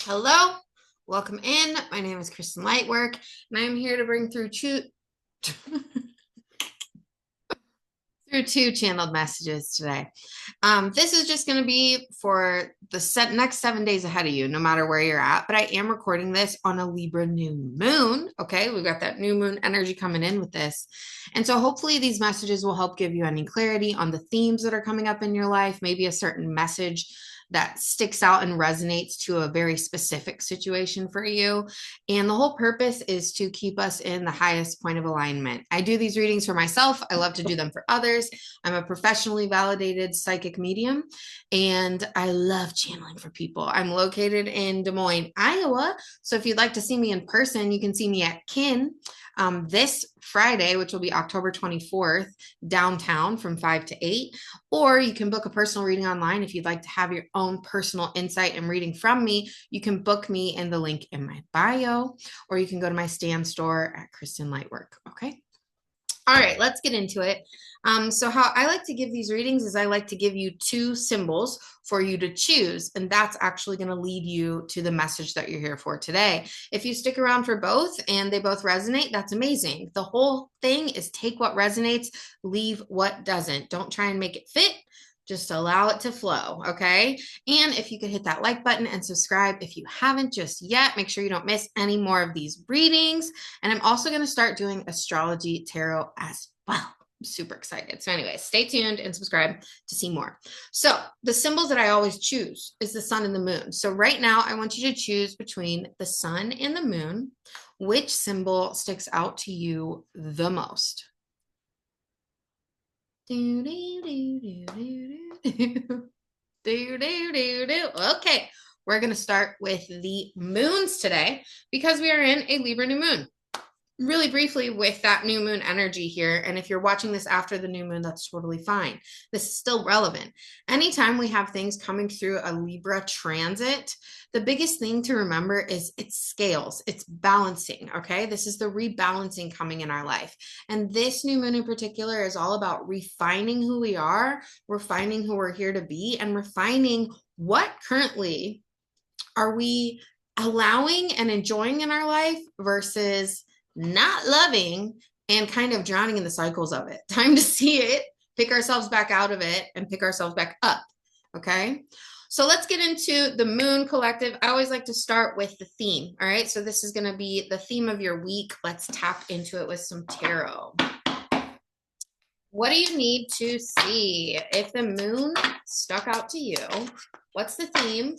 Hello, welcome in. My name is Kristen Lightwork, and I am here to bring through through two channeled messages today. This is just going to be for the next 7 days ahead of you, no matter where you're at. But I am recording this on a Libra new moon. Okay, we've got that new moon energy coming in with this, and so hopefully these messages will help give you any clarity on the themes that are coming up in your life, maybe a certain message that sticks out and resonates to a very specific situation for you. And the whole purpose is to keep us in the highest point of alignment. I do these readings for myself. I love to do them for others. I'm a professionally validated psychic medium, and I love channeling for people. I'm located in Des Moines, Iowa. So if you'd like to see me in person, you can see me at Kin this Friday, which will be October 24th, downtown from 5 to 8. Or you can book a personal reading online if you'd like to have your own personal insight and reading from me. You can book me in the link in my bio, or you can go to my Stan store at Kristen Lightwork. Okay. All right, let's get into it. So how I like to give these readings is I like to give you two symbols for you to choose, and that's actually going to lead you to the message that you're here for today. If you stick around for both and they both resonate, that's amazing. The whole thing is take what resonates, leave what doesn't. Don't try and make it fit. Just allow it to flow, okay? And if you could hit that like button and subscribe if you haven't just yet, make sure you don't miss any more of these readings. And I'm also going to start doing astrology tarot as well. I'm super excited. So anyway, stay tuned and subscribe to see more. So the symbols that I always choose is the sun and the moon. So right now I want you to choose between the sun and the moon. Which symbol sticks out to you the most? Do, do, do, do, do, do. Do, do, do, do. Okay, we're going to start with the moons today because we are in a Libra new moon. Really briefly with that new moon energy here, and if you're watching this after the new moon, that's totally fine. This is still relevant. Anytime we have things coming through a Libra transit, the biggest thing to remember is it's scales, it's balancing, okay? This is the rebalancing coming in our life. And this new moon in particular is all about refining who we are, refining who we're here to be, and refining what currently are we allowing and enjoying in our life versus not loving and kind of drowning in the cycles of it. Time to see it, pick ourselves back out of it, and pick ourselves back up. Okay. So let's get into the Moon Collective. I always like to start with the theme. All right. So this is going to be the theme of your week. Let's tap into it with some tarot. What do you need to see? If the moon stuck out to you, what's the theme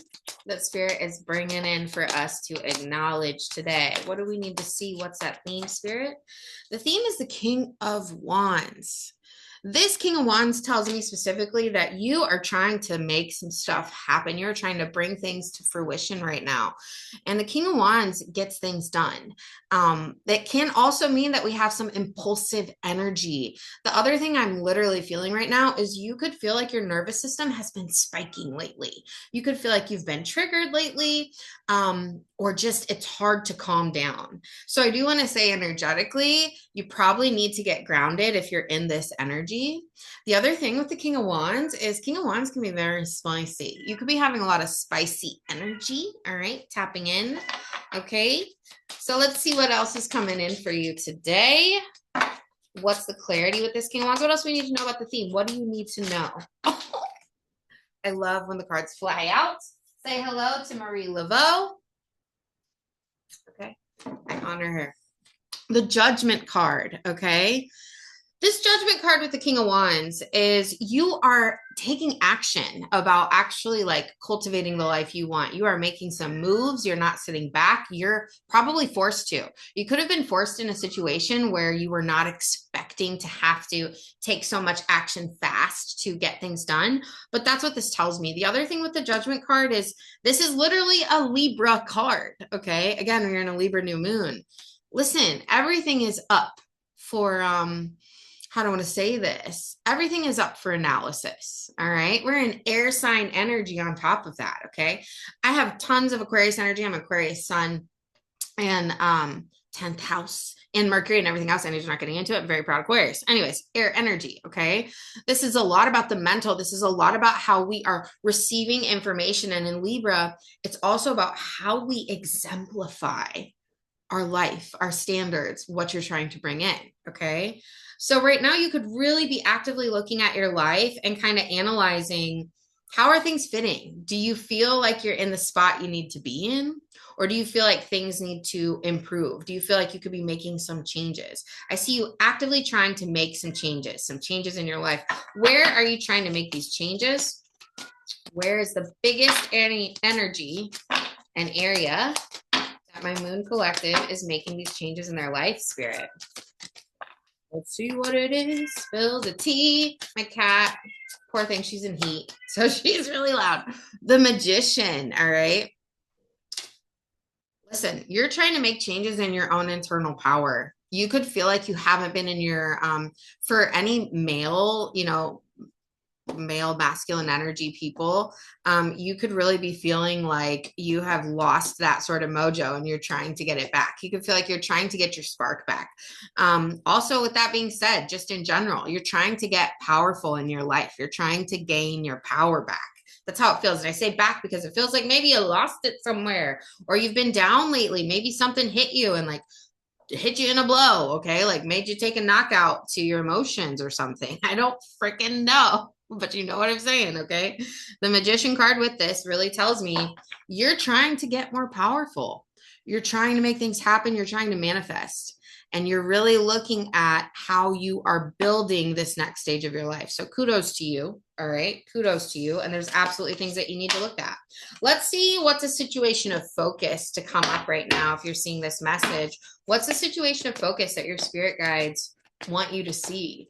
that Spirit is bringing in for us to acknowledge today? What do we need to see? What's that theme, Spirit? The theme is the King of Wands. This King of Wands tells me specifically that you are trying to make some stuff happen. You're trying to bring things to fruition right now. And the King of Wands gets things done. That can also mean that we have some impulsive energy. The other thing I'm literally feeling right now is you could feel like your nervous system has been spiking lately. You could feel like you've been triggered lately, or just it's hard to calm down. So I do want to say energetically, you probably need to get grounded if you're in this energy. The other thing with the King of Wands is King of Wands can be very spicy. You could be having a lot of spicy energy. All right, tapping in. Okay, so let's see what else is coming in for you today. What's the clarity with this King of Wands? What else do we need to know about the theme? What do you need to know? I love when the cards fly out. Say hello to Marie Laveau. Okay, I honor her. The Judgment card, okay? This Judgment card with the King of Wands is you are taking action about actually like cultivating the life you want. You are making some moves. You're not sitting back. You're probably forced to. You could have been forced in a situation where you were not expecting to have to take so much action fast to get things done. But that's what this tells me. The other thing with the Judgment card is this is literally a Libra card, okay? Again, we're in a Libra new moon. Listen, everything is up for how do I want to say this? Everything is up for analysis. All right. We're in air sign energy on top of that. Okay. I have tons of Aquarius energy. I'm Aquarius sun. And 10th house and Mercury and everything else. I know you're not getting into it. I'm very proud of Aquarius. Anyways, air energy. Okay. This is a lot about the mental. This is a lot about how we are receiving information. And in Libra, it's also about how we exemplify our life, our standards, what you're trying to bring in. Okay. So right now you could really be actively looking at your life and kind of analyzing, how are things fitting? Do you feel like you're in the spot you need to be in? Or do you feel like things need to improve? Do you feel like you could be making some changes? I see you actively trying to make some changes in your life. Where are you trying to make these changes? Where is the biggest energy and area that my moon collective is making these changes in their life, Spirit? Let's see what it is. Spill the tea. My cat, poor thing, she's in heat, so she's really loud. The Magician, all right? Listen, you're trying to make changes in your own internal power. You could feel like you haven't been in your, for any male, male masculine energy people, you could really be feeling like you have lost that sort of mojo and you're trying to get it back. You could feel like you're trying to get your spark back. Also, with that being said, just in general, you're trying to get powerful in your life. You're trying to gain your power back. That's how it feels. And I say back because it feels like maybe you lost it somewhere, or you've been down lately. Maybe something hit you and like hit you in a blow, okay? Like made you take a knockout to your emotions or something. I don't freaking know, but you know what I'm saying, okay? The Magician card with this really tells me you're trying to get more powerful. You're trying to make things happen. You're trying to manifest. And you're really looking at how you are building this next stage of your life. So kudos to you. All right. Kudos to you. And there's absolutely things that you need to look at. Let's see what's a situation of focus to come up right now. If you're seeing this message, what's the situation of focus that your spirit guides want you to see?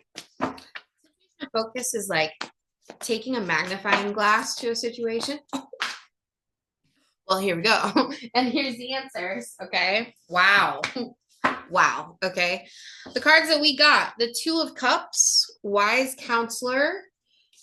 Focus is like taking a magnifying glass to a situation. Well, here we go. And here's the answers. Okay. Wow. Wow. Okay. The cards that we got, the Two of Cups, Wise Counselor,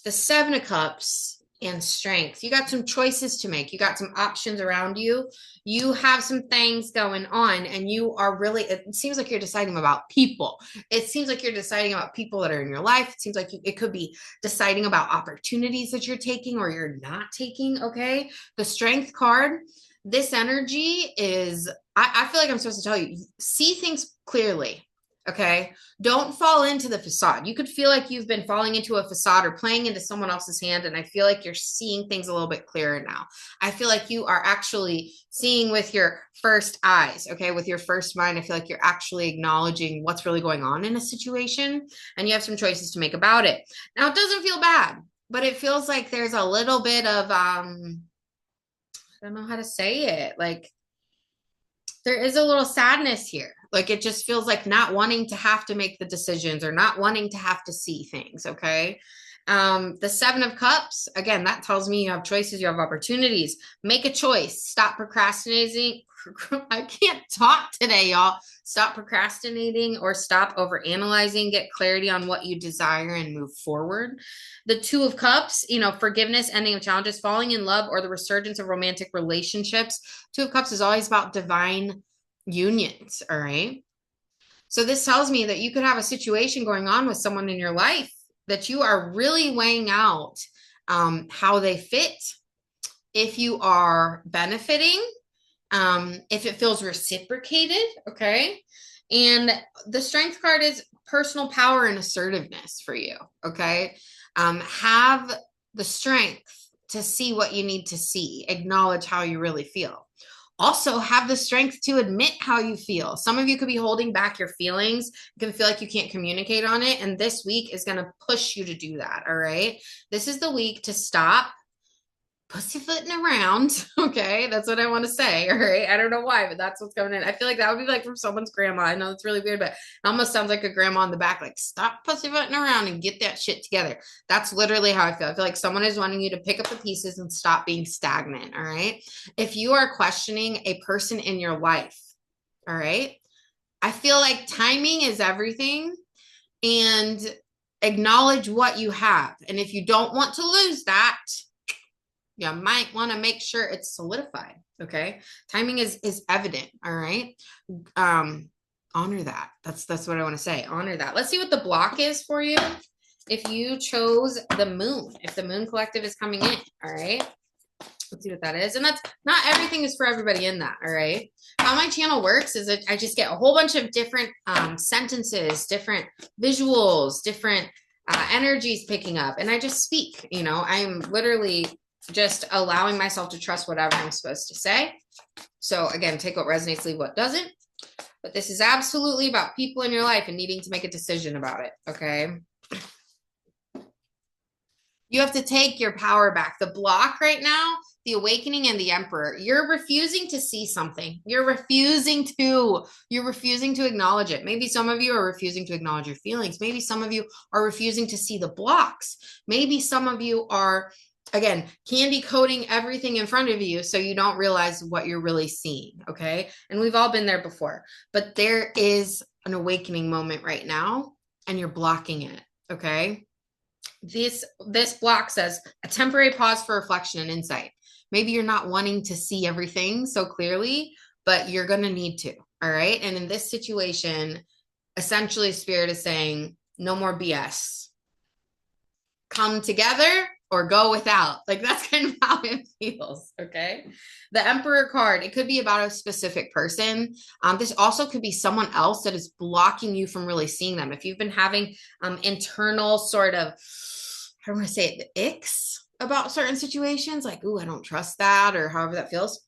the Seven of Cups, and Strength. You got some choices to make. You got some options around you. You have some things going on, and you are really, it seems like you're deciding about people. It seems like you're deciding about people that are in your life. It seems like it could be deciding about opportunities that you're taking or you're not taking. Okay. The Strength card, this energy is, I feel like I'm supposed to tell you, see things clearly. Okay. Don't fall into the facade. You could feel like you've been falling into a facade or playing into someone else's hand. And I feel like you're seeing things a little bit clearer now. I feel like you are actually seeing with your first eyes. Okay. With your first mind, I feel like you're actually acknowledging what's really going on in a situation and you have some choices to make about it. Now, it doesn't feel bad, but it feels like there's a little bit of, I don't know how to say it. Like, there is a little sadness here. Like it just feels like not wanting to have to make the decisions or not wanting to have to see things. Okay. The Seven of Cups, again, that tells me you have choices, you have opportunities. Make a choice. Stop procrastinating. I can't talk today, y'all. Stop procrastinating or stop over analyzing. Get clarity on what you desire and move forward. The Two of Cups, forgiveness, ending of challenges, falling in love, or the resurgence of romantic relationships. Two of Cups is always about divine unions. All right. So this tells me that you could have a situation going on with someone in your life that you are really weighing out how they fit, if you are benefiting, if it feels reciprocated, okay? And the Strength card is personal power and assertiveness for you, okay? Have the strength to see what you need to see, acknowledge how you really feel. Also, have the strength to admit how you feel. Some of you could be holding back your feelings. You can feel like you can't communicate on it. And this week is going to push you to do that. All right. This is the week to stop pussyfooting around. Okay. That's what I want to say. All right. I don't know why, but that's what's going in. I feel like that would be like from someone's grandma. I know it's really weird, but it almost sounds like a grandma in the back, like stop pussyfooting around and get that shit together. That's literally how I feel. I feel like someone is wanting you to pick up the pieces and stop being stagnant. All right. If you are questioning a person in your life, all right, I feel like timing is everything, and acknowledge what you have. And if you don't want to lose that, You might want to make sure it's solidified. Okay. Timing is evident. All right. Honor that. That's what I want to say. Honor that. Let's see what the block is for you. If you chose the moon, if the moon collective is coming in. All right. Let's see what that is. And that's not everything is for everybody in that. All right. How my channel works is I just get a whole bunch of different sentences, different visuals, different energies picking up. And I just speak, you know, I'm literally just allowing myself to trust whatever I'm supposed to say. So again, take what resonates, leave what doesn't. But this is absolutely about people in your life and needing to make a decision about it. Okay. You have to take your power back. The block right now, the awakening and the emperor, you're refusing to see something. You're refusing to acknowledge it. Maybe some of you are refusing to acknowledge your feelings. Maybe some of you are refusing to see the blocks. Maybe some of you are, again, candy coating everything in front of you so you don't realize what you're really seeing. Okay. And we've all been there before, but there is an awakening moment right now and you're blocking it. Okay. This block says a temporary pause for reflection and insight. Maybe you're not wanting to see everything so clearly, but you're going to need to. All right. And in this situation, essentially, Spirit is saying no more BS. Come together or go without. Like that's kind of how it feels. Okay. The Emperor card, it could be about a specific person. This also could be someone else that is blocking you from really seeing them. If you've been having internal sort of, I don't want to say it, the icks about certain situations, like, ooh, I don't trust that, or however that feels,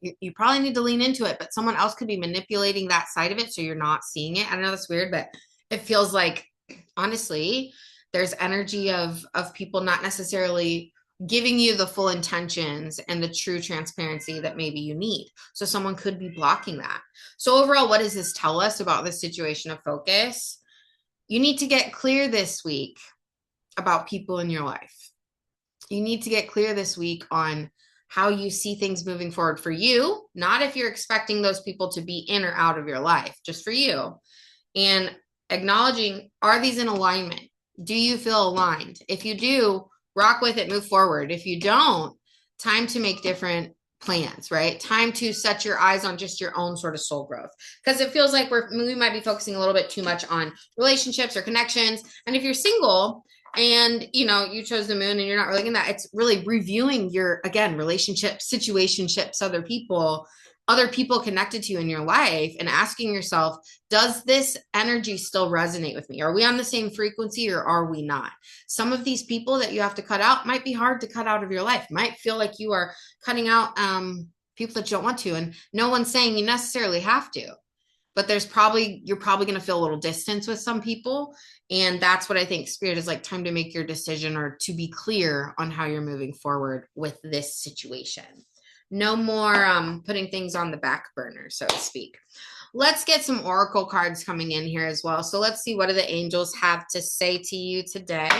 you probably need to lean into it, but someone else could be manipulating that side of it so you're not seeing it. I know that's weird, but it feels like, honestly, there's energy of people not necessarily giving you the full intentions and the true transparency that maybe you need. So someone could be blocking that. So overall, what does this tell us about this situation of focus? You need to get clear this week about people in your life. You need to get clear this week on how you see things moving forward for you, not if you're expecting those people to be in or out of your life, just for you. And acknowledging, are these in alignment? Do you feel aligned? If you do, rock with it, move forward. If you don't, time to make different plans, right? Time to set your eyes on just your own sort of soul growth. Because it feels like we might be focusing a little bit too much on relationships or connections. And if you're single and, you know, you chose the moon and you're not really in that, it's really reviewing your, again, relationships, situationships, other people connected to you in your life, and asking yourself, does this energy still resonate with me? Are we on the same frequency or are we not? Some of these people that you have to cut out might be hard to cut out of your life, might feel like you are cutting out people that you don't want to. And no one's saying you necessarily have to, but you're probably going to feel a little distance with some people. And that's what I think Spirit is like, time to make your decision or to be clear on how you're moving forward with this situation. No more putting things on the back burner, so to speak. Let's get some oracle cards coming in here as well. So let's see, what do the angels have to say to you today?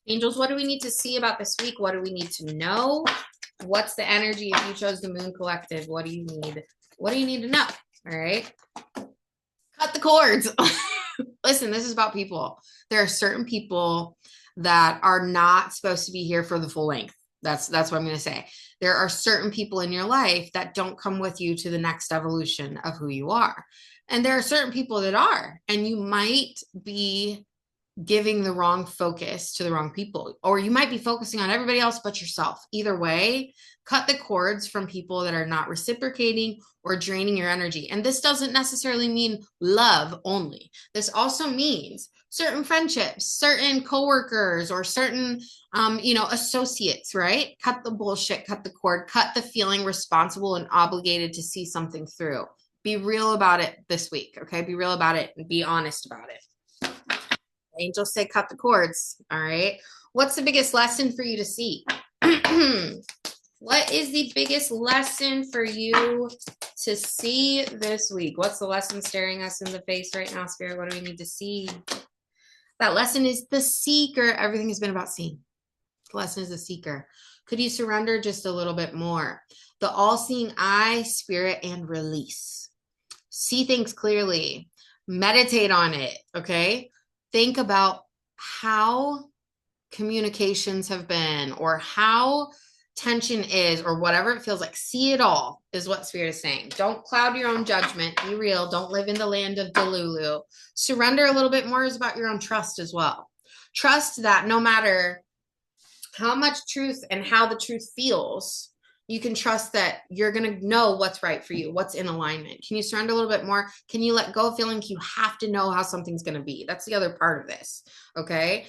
Angels, what do we need to see about this week? What do we need to know? What's the energy if you chose the Moon Collective? What do you need? What do you need to know? All right. Cut the cords. Listen, this is about people. There are certain people that are not supposed to be here for the full length. That's what I'm going to say. There are certain people in your life that don't come with you to the next evolution of who you are. And there are certain people that are, and you might be giving the wrong focus to the wrong people, or you might be focusing on everybody else but yourself. Either way, cut the cords from people that are not reciprocating or draining your energy. And this doesn't necessarily mean love only. This also means certain friendships, certain coworkers, or certain, associates, right? Cut the bullshit, cut the cord, cut the feeling responsible and obligated to see something through. Be real about it this week, okay? Be real about it and be honest about it. Angels say cut the cords, all right? What's the biggest lesson for you to see? What is the biggest lesson for you to see this week? What's the lesson staring us in the face right now, Spirit? What do we need to see? That lesson is the seeker. Everything has been about seeing. The lesson is the seeker. Could you surrender just a little bit more? The all-seeing eye, Spirit, and release. See things clearly. Meditate on it, okay? Think about how communications have been, or how tension is, or whatever it feels like. See it all is what Spirit is saying. Don't cloud your own judgment. Be real. Don't live in the land of Delulu. Surrender a little bit more is about your own trust as well. Trust that no matter how much truth and how the truth feels, you can trust that you're going to know what's right for you, what's in alignment. Can you surrender a little bit more? Can you let go of feeling like you have to know how something's going to be? That's the other part of this. Okay.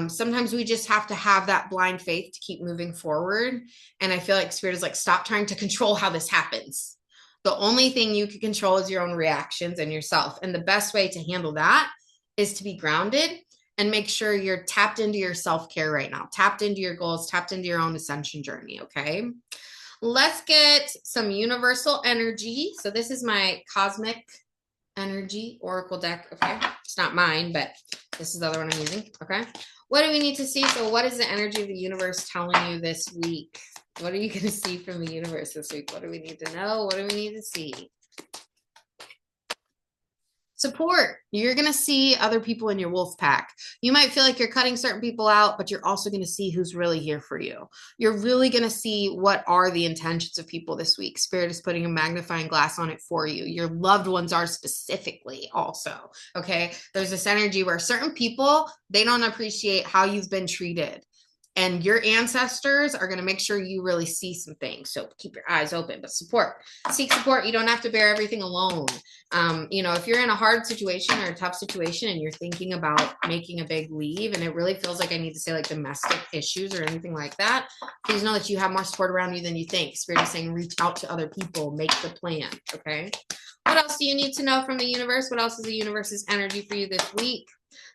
Sometimes we just have to have that blind faith to keep moving forward. And I feel like Spirit is like, stop trying to control how this happens. The only thing you can control is your own reactions and yourself. And the best way to handle that is to be grounded and make sure you're tapped into your self-care right now, tapped into your goals, tapped into your own ascension journey. Okay. Let's get some universal energy. So this is my cosmic energy oracle deck. Okay. It's not mine, but this is the other one I'm using. Okay. What do we need to see? So what is the energy of the universe telling you this week? What are you going to see from the universe this week? What do we need to know? What do we need to see? Support. You're going to see other people in your wolf pack. You might feel like you're cutting certain people out, but you're also going to see who's really here for you. You're really going to see what are the intentions of people this week. Spirit is putting a magnifying glass on it for you. Your loved ones are specifically also. Okay. There's this energy where certain people, they don't appreciate how you've been treated. And your ancestors are going to make sure you really see some things. So keep your eyes open, but support. Seek support. You don't have to bear everything alone. If you're in a hard situation or a tough situation and you're thinking about making a big leave and it really feels like I need to say like domestic issues or anything like that, please know that you have more support around you than you think. Spirit is saying reach out to other people, make the plan. Okay. What else do you need to know from the universe? What else is the universe's energy for you this week?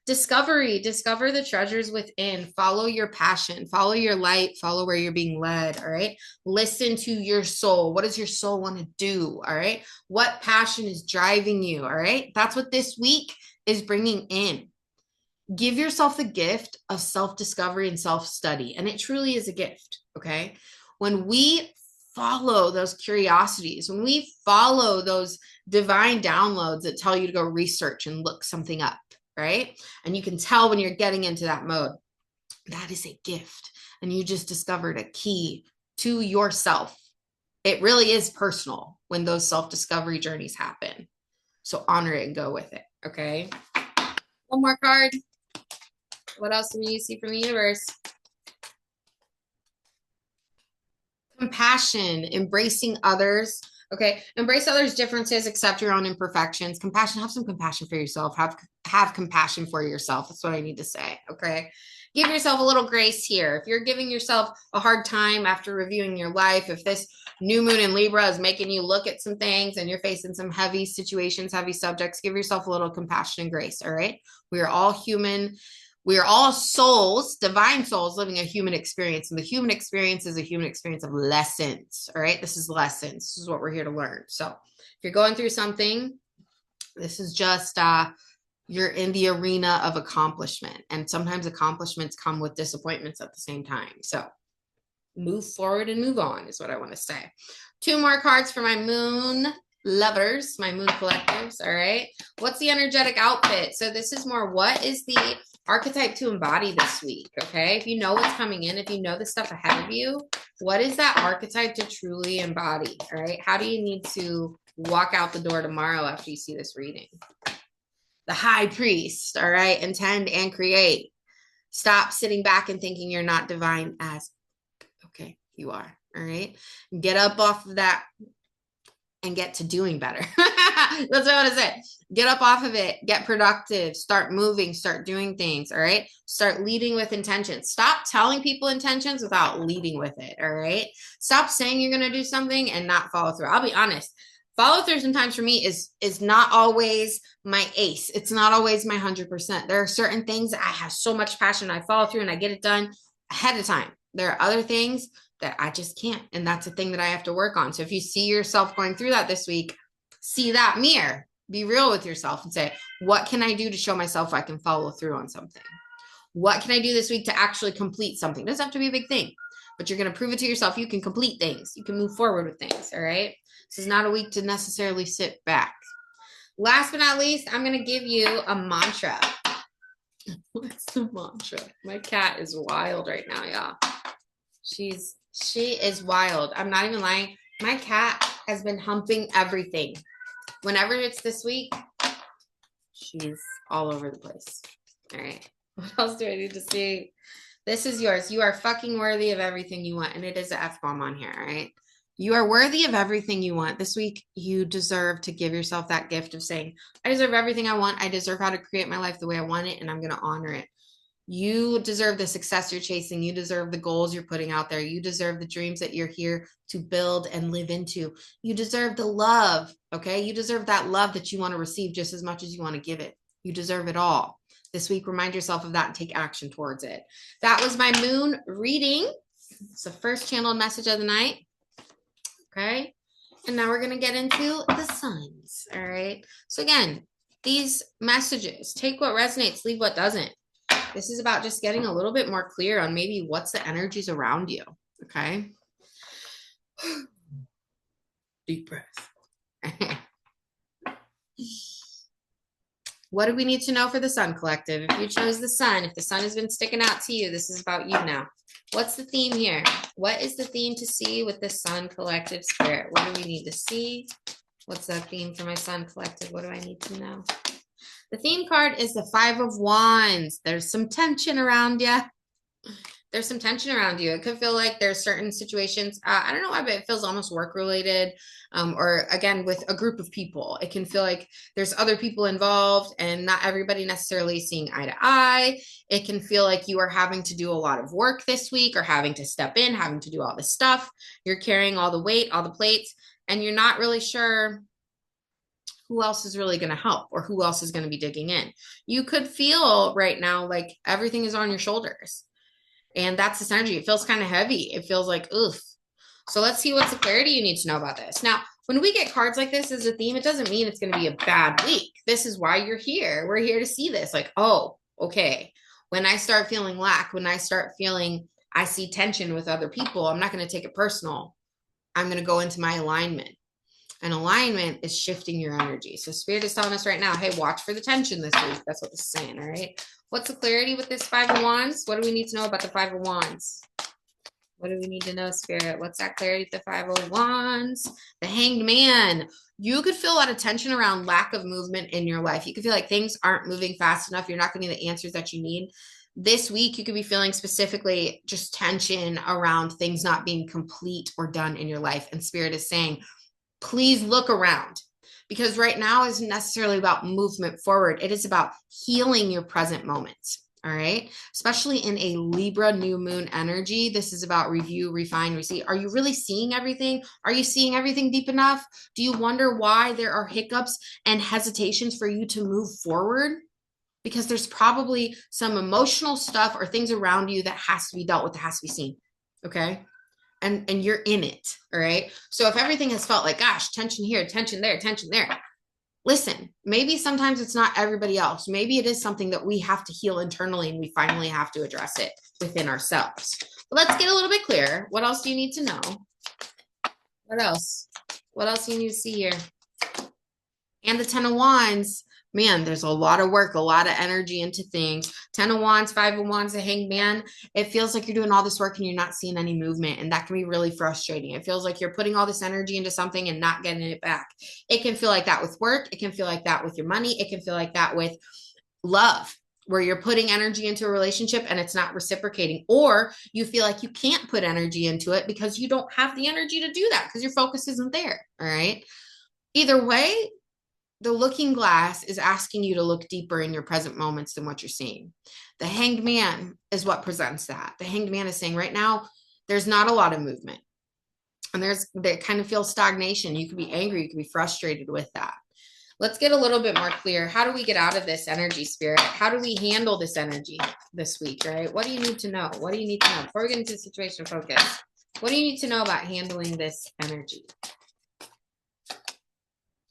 Discovery. Discover the treasures within. Follow your passion. Follow your light. Follow where you're being led. All right. Listen to your soul. What does your soul want to do? All right. What passion is driving you? All right. That's what this week is bringing in. Give yourself the gift of self-discovery and self-study. And it truly is a gift. Okay. When we follow those curiosities, when we follow those divine downloads that tell you to go research and look something up, right? And you can tell when you're getting into that mode, that is a gift. And you just discovered a key to yourself. It really is personal when those self-discovery journeys happen. So honor it and go with it. Okay. One more card. What else do you see from the universe? Compassion, embracing others. Okay. Embrace others' differences, accept your own imperfections. Compassion, have some compassion for yourself. Have compassion for yourself. That's what I need to say. Okay. Give yourself a little grace here. If you're giving yourself a hard time after reviewing your life, if this new moon in Libra is making you look at some things and you're facing some heavy situations, heavy subjects, give yourself a little compassion and grace. All right. We are all human. We are all souls, divine souls living a human experience. And the human experience is a human experience of lessons. All right. This is lessons. This is what we're here to learn. So if you're going through something, this is just, you're in the arena of accomplishment. And sometimes accomplishments come with disappointments at the same time. So move forward and move on is what I want to say. 2 more cards for my moon lovers, my moon collectives. All right. What's the energetic outfit? So this is more, what is the archetype to embody this week? Okay. If you know what's coming in, if you know the stuff ahead of you, what is that archetype to truly embody? All right. How do you need to walk out the door tomorrow after you see this reading? The high priest. All right. Intend and create. Stop sitting back and thinking you're not divine as, okay, you are. All right. Get up off of that and get to doing better. That's what I want to say. Get up off of it. Get productive. Start moving. Start doing things. All right. Start leading with intentions. Stop telling people intentions without leading with it. All right. Stop saying you're going to do something and not follow through. I'll be honest. Follow through sometimes for me is not always my ace. It's not always my 100%. There are certain things that I have so much passion. I follow through and I get it done ahead of time. There are other things that I just can't. And that's a thing that I have to work on. So if you see yourself going through that this week, see that mirror, be real with yourself and say, what can I do to show myself I can follow through on something? What can I do this week to actually complete something? It doesn't have to be a big thing, but you're going to prove it to yourself. You can complete things. You can move forward with things. All right. This is not a week to necessarily sit back. Last but not least, I'm going to give you a mantra. What's the mantra? My cat is wild right now, y'all. She is wild. I'm not even lying. My cat has been humping everything. Whenever it's this week, she's all over the place. All right. What else do I need to see? This is yours. You are fucking worthy of everything you want. And it is an F-bomb on here, all right? You are worthy of everything you want. This week, you deserve to give yourself that gift of saying, I deserve everything I want. I deserve how to create my life the way I want it, and I'm going to honor it. You deserve the success you're chasing. You deserve the goals you're putting out there. You deserve the dreams that you're here to build and live into. You deserve the love, okay? You deserve that love that you want to receive just as much as you want to give it. You deserve it all. This week, remind yourself of that and take action towards it. That was my moon reading. It's the first channeled message of the night. Okay. And now we're going to get into the suns. All right. So again, these messages, take what resonates, leave what doesn't. This is about just getting a little bit more clear on maybe what's the energies around you. Okay. Deep breath. What do we need to know for the Sun Collective? If you chose the sun, if the sun has been sticking out to you, this is about you now. What's the theme here? What is the theme to see with the Sun Collective spirit? What do we need to see? What's that theme for my Sun Collective? What do I need to know? The theme card is the Five of Wands. There's some tension around you. There's some tension around you. It could feel like there's certain situations. I don't know why, but it feels almost work related. Or again, with a group of people, it can feel like there's other people involved and not everybody necessarily seeing eye to eye. It can feel like you are having to do a lot of work this week or having to step in, having to do all this stuff. You're carrying all the weight, all the plates, and you're not really sure who else is really going to help or who else is going to be digging in. You could feel right now like everything is on your shoulders. And that's this energy. It feels kind of heavy. It feels like, oof. So let's see what's the clarity you need to know about this. Now, when we get cards like this as a theme, it doesn't mean it's going to be a bad week. This is why you're here. We're here to see this. Like, oh, okay. When I start feeling lack, when I start feeling I see tension with other people, I'm not going to take it personal. I'm going to go into my alignment. And alignment is shifting your energy. So Spirit is telling us right now, hey, watch for the tension this week. That's what this is saying, all right? What's the clarity with this Five of Wands? What do we need to know about the Five of Wands? What do we need to know, Spirit? What's that clarity with the Five of Wands? The Hanged Man. You could feel a lot of tension around lack of movement in your life. You could feel like things aren't moving fast enough. You're not getting the answers that you need. This week, you could be feeling specifically just tension around things not being complete or done in your life. And Spirit is saying, please look around, because right now isn't necessarily about movement forward. It is about healing your present moments. All right. Especially in a Libra new moon energy. This is about review, refine, receive. Are you really seeing everything? Are you seeing everything deep enough? Do you wonder why there are hiccups and hesitations for you to move forward? Because there's probably some emotional stuff or things around you that has to be dealt with, that has to be seen. Okay. And you're in it. All right. So if everything has felt like, gosh, tension here, tension there, listen, maybe sometimes it's not everybody else. Maybe it is something that we have to heal internally and we finally have to address it within ourselves. But let's get a little bit clearer. What else do you need to know? What else? What else do you need to see here? And the Ten of Wands. Man, there's a lot of work, a lot of energy into things. 10 of Wands, 5 of Wands, the Hanged Man. It feels like you're doing all this work and you're not seeing any movement. And that can be really frustrating. It feels like you're putting all this energy into something and not getting it back. It can feel like that with work. It can feel like that with your money. It can feel like that with love, where you're putting energy into a relationship and it's not reciprocating. Or you feel like you can't put energy into it because you don't have the energy to do that because your focus isn't there. All right. Either way, the looking glass is asking you to look deeper in your present moments than what you're seeing. The Hanged Man is what presents that. The Hanged Man is saying right now, there's not a lot of movement. And there kind of feels stagnation. You could be angry. You could be frustrated with that. Let's get a little bit more clear. How do we get out of this energy, Spirit? How do we handle this energy this week, right? What do you need to know? What do you need to know? Before we get into the situation focus, what do you need to know about handling this energy?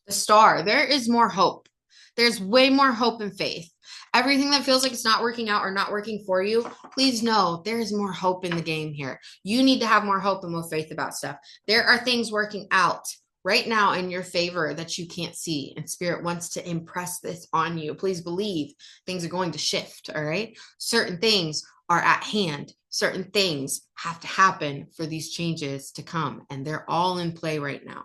The Star, there is more hope. There's way more hope and faith. Everything that feels like it's not working out or not working for you, please know there is more hope in the game here. You need to have more hope and more faith about stuff. There are things working out right now in your favor that you can't see. And Spirit wants to impress this on you. Please believe things are going to shift. All right. Certain things are at hand. Certain things have to happen for these changes to come. And they're all in play right now.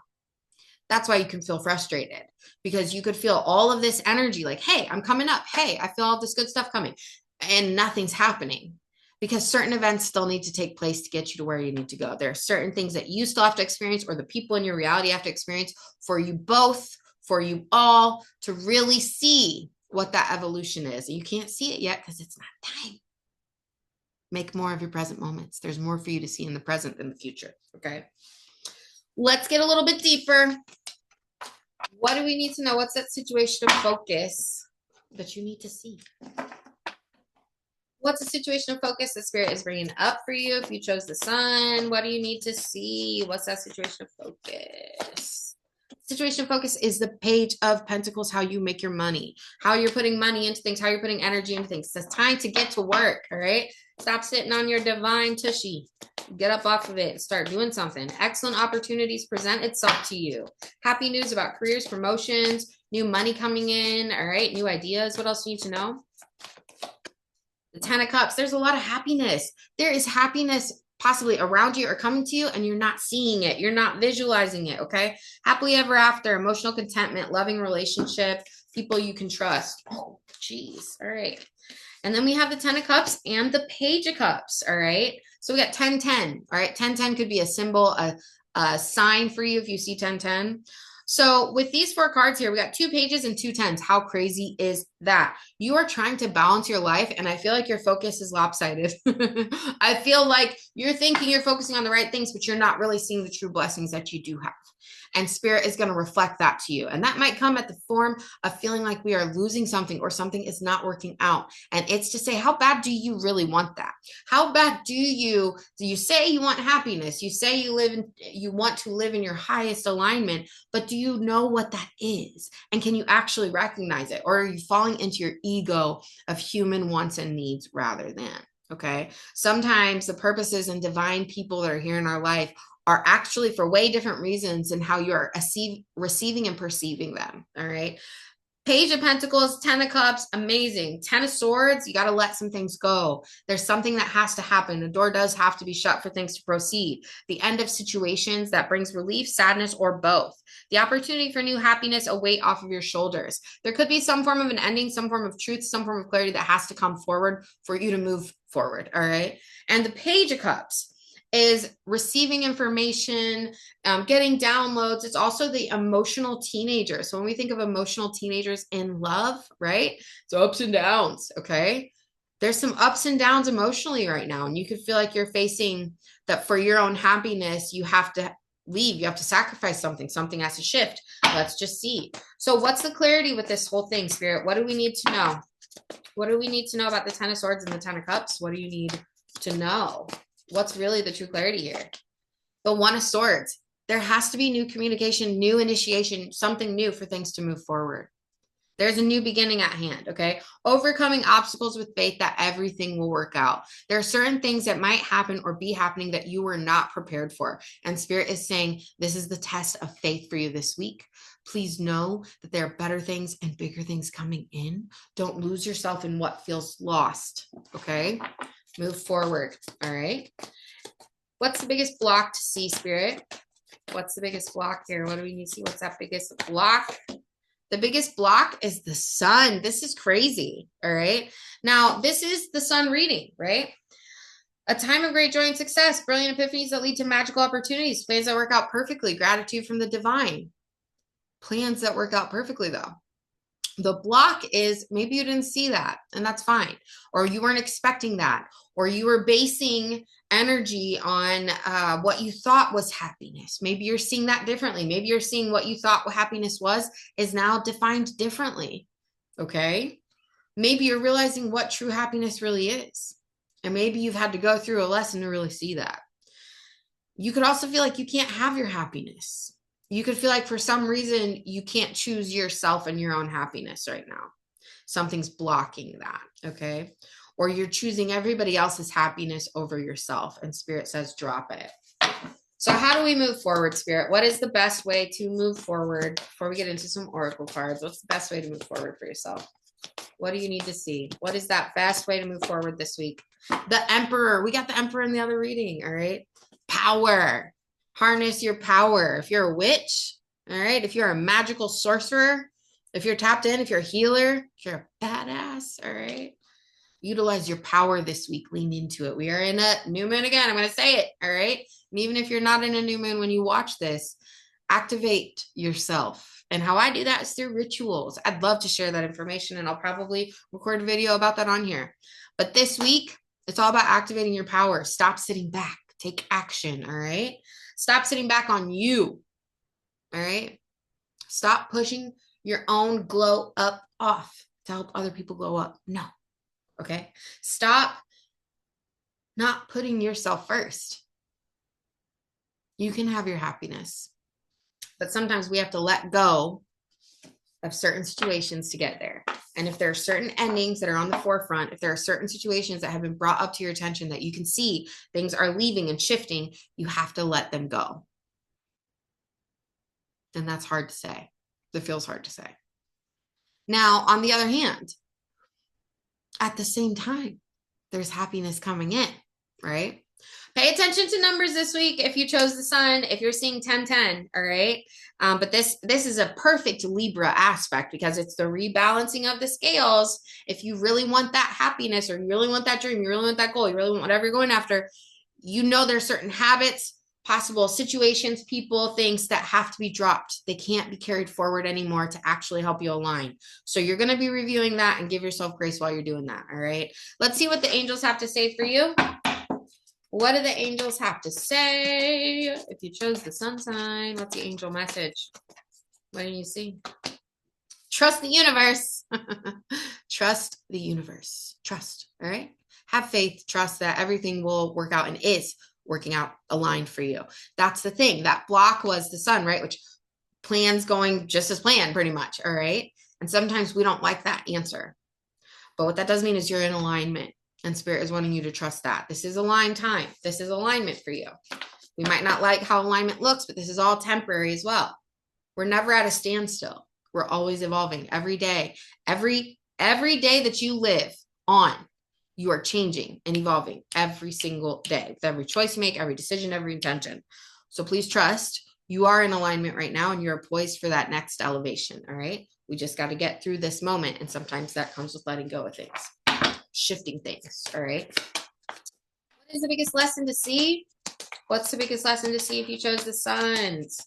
That's why you can feel frustrated, because you could feel all of this energy like, hey, I'm coming up. Hey, I feel all this good stuff coming, and nothing's happening because certain events still need to take place to get you to where you need to go. There are certain things that you still have to experience, or the people in your reality have to experience, for you both, for you all, to really see what that evolution is. And you can't see it yet because it's not time. Make more of your present moments. There's more for you to see in the present than the future. Okay. Let's get a little bit deeper. What do we need to know? What's that situation of focus that you need to see? What's the situation of focus that Spirit is bringing up for you? If you chose the Sun, what do you need to see? What's that situation of focus? Situation of focus is the Page of Pentacles, how you make your money, how you're putting money into things, how you're putting energy into things. It's time to get to work, all right? Stop sitting on your divine tushy. Get up off of it. Start doing something. Excellent opportunities present itself to you. Happy news about careers, promotions, new money coming in, all right? New ideas. What else do you need to know? The Ten of Cups. There's a lot of happiness. There is happiness possibly around you or coming to you, and you're not seeing it. You're not visualizing it, okay? Happily ever after, emotional contentment, loving relationship, people you can trust. Oh, geez. All right. And then we have the Ten of Cups and the Page of Cups, all right? So we got 10-10, all right? 10-10 could be a symbol, a sign for you if you see 10-10. So with these 4 cards here, we got 2 pages and 2 10s. How crazy is that? You are trying to balance your life, and I feel like your focus is lopsided. I feel like you're thinking you're focusing on the right things, but you're not really seeing the true blessings that you do have. And Spirit is going to reflect that to you. And that might come at the form of feeling like we are losing something or something is not working out. And it's to say, how bad do you really want that? How bad do you say you want happiness? You say you want to live in your highest alignment, but do you know what that is? And can you actually recognize it? Or are you falling into your ego of human wants and needs rather than? Okay. Sometimes the purposes and divine people that are here in our life are actually for way different reasons than how you are receiving and perceiving them. All right. Page of Pentacles, 10 of Cups, amazing. 10 of Swords, you got to let some things go. There's something that has to happen. The door does have to be shut for things to proceed. The end of situations that brings relief, sadness, or both. The opportunity for new happiness, a weight off of your shoulders. There could be some form of an ending, some form of truth, some form of clarity that has to come forward for you to move forward. All right. And the Page of Cups is receiving information, getting downloads. It's also the emotional teenager. So when we think of emotional teenagers in love, right? So ups and downs, okay? There's some ups and downs emotionally right now. And you could feel like you're facing that for your own happiness, you have to leave. You have to sacrifice something. Something has to shift. Let's just see. So what's the clarity with this whole thing, Spirit? What do we need to know? What do we need to know about the 10 of Swords and the 10 of Cups? What do you need to know? What's really the true clarity here? The One of Swords. There has to be new communication, new initiation, something new for things to move forward. There's a new beginning at hand, okay? Overcoming obstacles with faith that everything will work out. There are certain things that might happen or be happening that you were not prepared for. And Spirit is saying, this is the test of faith for you this week. Please know that there are better things and bigger things coming in. Don't lose yourself in what feels lost, okay? Move forward, all right? What's the biggest block to see, Spirit? What's the biggest block here? What do we need to see? What's that biggest block? The biggest block is the Sun. This is crazy, all right? Now, this is the Sun reading, right? A time of great joy and success, brilliant epiphanies that lead to magical opportunities, plans that work out perfectly, gratitude from the divine. Plans that work out perfectly, though. The block is maybe you didn't see that, and that's fine. Or you weren't expecting that. Or you were basing energy on what you thought was happiness. Maybe you're seeing that differently. Maybe you're seeing what you thought happiness was is now defined differently. Okay? Maybe you're realizing what true happiness really is. And maybe you've had to go through a lesson to really see that. You could also feel like you can't have your happiness. You could feel like for some reason you can't choose yourself and your own happiness right now. Something's blocking that, okay? Or you're choosing everybody else's happiness over yourself, and Spirit says drop it. So how do we move forward, Spirit? What is the best way to move forward? Before we get into some oracle cards, what's the best way to move forward for yourself? What do you need to see? What is that best way to move forward this week? The Emperor. We got the Emperor in the other reading, all right? Power. Harness your power. If you're a witch, all right? If you're a magical sorcerer, if you're tapped in, if you're a healer, if you're a badass, all right? Utilize your power this week. Lean into it. We are in a new moon again. I'm going to say it, all right? And even if you're not in a new moon when you watch this, activate yourself. And how I do that is through rituals. I'd love to share that information, and I'll probably record a video about that on here. But this week, it's all about activating your power. Stop sitting back. Take action, all right? Stop sitting back on you, all right? Stop pushing your own glow up off to help other people glow up. No, okay? Stop not putting yourself first. You can have your happiness, but sometimes we have to let go of certain situations to get there. And if there are certain endings that are on the forefront, if there are certain situations that have been brought up to your attention that you can see things are leaving and shifting, you have to let them go. And that's hard to say. It feels hard to say. Now, on the other hand, at the same time, there's happiness coming in, right? Pay attention to numbers this week if you chose the sun, if you're seeing 1010, all right? But this is a perfect Libra aspect because it's the rebalancing of the scales. If you really want that happiness, or you really want that dream, you really want that goal, you really want whatever you're going after, you know there's certain habits, possible situations, people, things that have to be dropped. They can't be carried forward anymore to actually help you align. So you're going to be reviewing that, and give yourself grace while you're doing that, all right? Let's see what the angels have to say for you. What do the angels have to say? If you chose the sun sign, what's the angel message? What do you see? Trust the universe. Trust the universe. Trust, all right? Have faith, trust that everything will work out and is working out aligned for you. That's the thing. That block was the sun, right? Which plans going just as planned, pretty much, all right? And sometimes we don't like that answer. But what that does mean is you're in alignment. And Spirit is wanting you to trust that. This is aligned time. This is alignment for you. We might not like how alignment looks, but this is all temporary as well. We're never at a standstill. We're always evolving every day. Every day that you live on, you are changing and evolving every single day. With every choice you make, every decision, every intention. So please trust you are in alignment right now, and you're poised for that next elevation, all right? We just got to get through this moment. And sometimes that comes with letting go of things. Shifting things, all right? What is the biggest lesson to see? What's the biggest lesson to see if you chose the suns?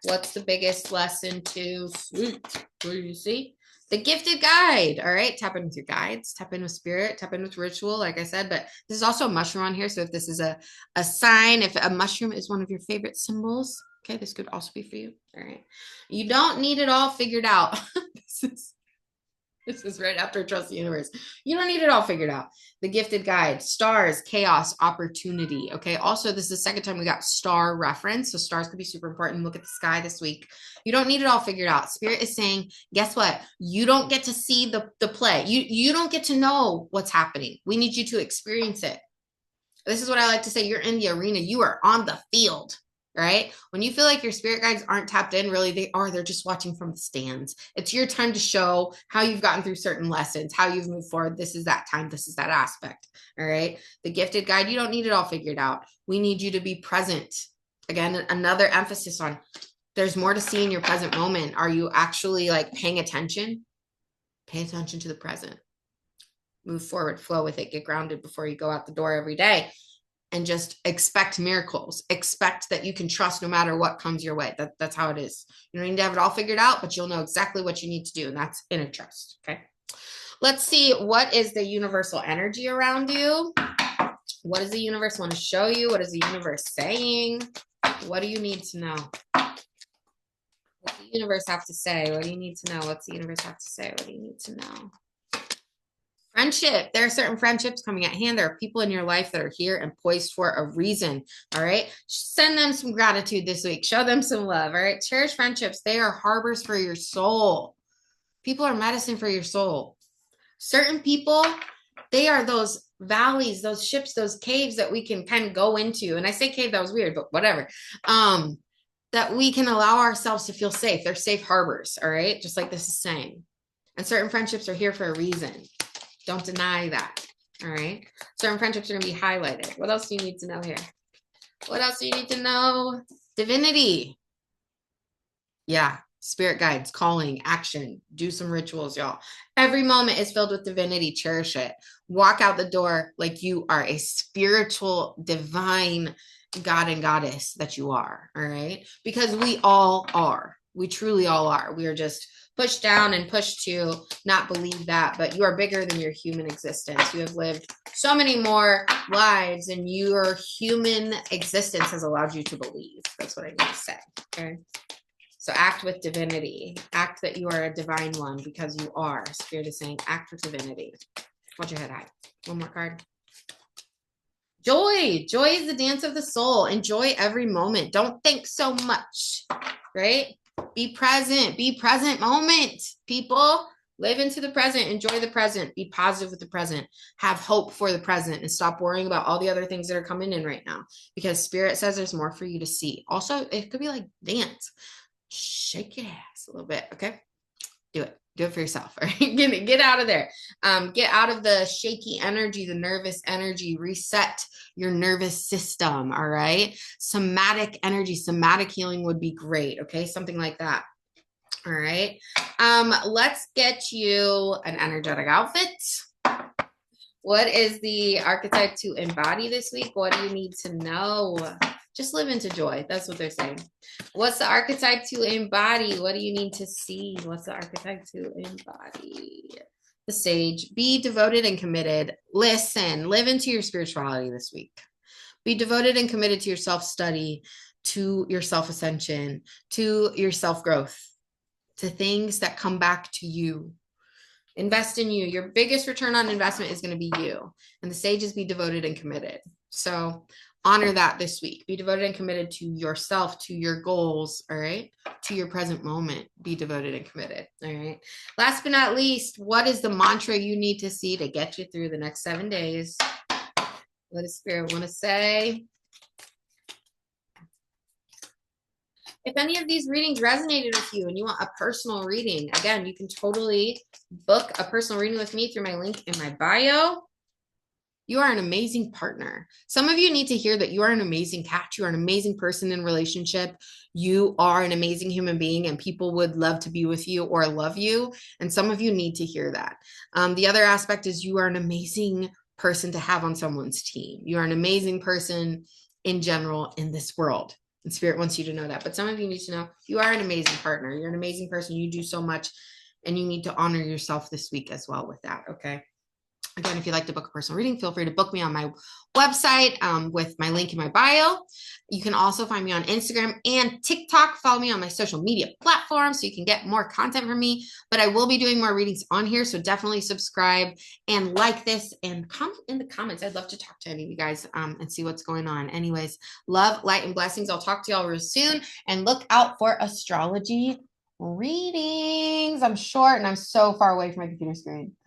What's the biggest lesson to see? What do you see? The gifted guide, all right? Tap in with your guides, tap in with spirit, tap in with ritual, like I said, but this is also a mushroom on here. So if this is a sign, if a mushroom is one of your favorite symbols, okay, this could also be for you, all right? You don't need it all figured out. This is right after Trust the Universe. You don't need it all figured out. The gifted guide, stars, chaos, opportunity. Okay. Also, this is the second time we got star reference. So stars could be super important. Look at the sky this week. You don't need it all figured out. Spirit is saying, guess what? You don't get to see the play. You don't get to know what's happening. We need you to experience it. This is what I like to say. You're in the arena. You are on the field. Right? When you feel like your spirit guides aren't tapped in, really, they're just watching from the stands. It's your time to show how you've gotten through certain lessons, how you've moved forward. This is that time. This is that aspect. All right. The gifted guide, you don't need it all figured out. We need you to be present. Again, another emphasis on there's more to see in your present moment. Are you actually like paying attention? Pay attention to the present. Move forward, flow with it, get grounded before you go out the door every day. And just expect miracles. Expect that you can trust no matter what comes your way. That's how it is. You don't need to have it all figured out, but you'll know exactly what you need to do. And that's inner trust. Okay. Let's see. What is the universal energy around you? What does the universe want to show you? What is the universe saying? What do you need to know? What does the universe have to say? What do you need to know? What's the universe have to say? What do you need to know? Friendship. There are certain friendships coming at hand. There are people in your life that are here and poised for a reason. All right. Send them some gratitude this week. Show them some love. All right. Cherish friendships. They are harbors for your soul. People are medicine for your soul. Certain people, they are those valleys, those ships, those caves that we can kind of go into. And I say cave, that was weird, but whatever. That we can allow ourselves to feel safe. They're safe harbors, all right? Just like this is saying. And certain friendships are here for a reason. Don't deny that, all right? Certain friendships are going to be highlighted. What else do you need to know here? What else do you need to know? Divinity. Yeah, spirit guides, calling, action, do some rituals, y'all. Every moment is filled with divinity. Cherish it. Walk out the door like you are a spiritual, divine God and goddess that you are, all right? Because we all are. We truly all are. We are just pushed down and pushed to not believe that, but you are bigger than your human existence. You have lived so many more lives, and your human existence has allowed you to believe. That's what I need to say, okay? So act with divinity. Act that you are a divine one, because you are. Spirit is saying, act with divinity. Hold your head high. One more card. Joy. Joy is the dance of the soul. Enjoy every moment. Don't think so much, right? Be present. Be present moment, people. Live into the present. Enjoy the present. Be positive with the present. Have hope for the present, and stop worrying about all the other things that are coming in right now, because Spirit says there's more for you to see. Also, it could be like dance. Shake your ass a little bit, okay? Do it. Do it for yourself. All right? Get out of there. Get out of the shaky energy, the nervous energy. Reset your nervous system. All right. Somatic energy, somatic healing would be great. Okay. Something like that. All right. Let's get you an energetic outfit. What is the archetype to embody this week? What do you need to know? Just live into joy. That's what they're saying. What's the archetype to embody? What do you need to see? What's the archetype to embody? The Sage. Be devoted and committed. Listen, live into your spirituality this week. Be devoted and committed to your self-study, to your self-ascension, to your self-growth, to things that come back to you. Invest in you. Your biggest return on investment is going to be you. And the Sage is be devoted and committed. So honor that this week. Be devoted and committed to yourself, to your goals, all right? To your present moment. Be devoted and committed, all right? Last but not least, what is the mantra you need to see to get you through the next 7 days? What does Spirit want to say? If any of these readings resonated with you and you want a personal reading, again, you can totally book a personal reading with me through my link in my bio. You are an amazing partner. Some of you need to hear that you are an amazing catch. You are an amazing person in relationship. You are an amazing human being, and people would love to be with you or love you. And some of you need to hear that. The other aspect is you are an amazing person to have on someone's team. You are an amazing person in general in this world. And Spirit wants you to know that. But some of you need to know you are an amazing partner. You're an amazing person. You do so much, and you need to honor yourself this week as well with that, okay? Again, if you'd like to book a personal reading, feel free to book me on my website with my link in my bio. You can also find me on Instagram and TikTok. Follow me on my social media platforms so you can get more content from me. But I will be doing more readings on here, so definitely subscribe and like this and comment in the comments. I'd love to talk to any of you guys and see what's going on. Anyways, love, light, and blessings. I'll talk to y'all real soon. And look out for astrology readings. I'm short and I'm so far away from my computer screen.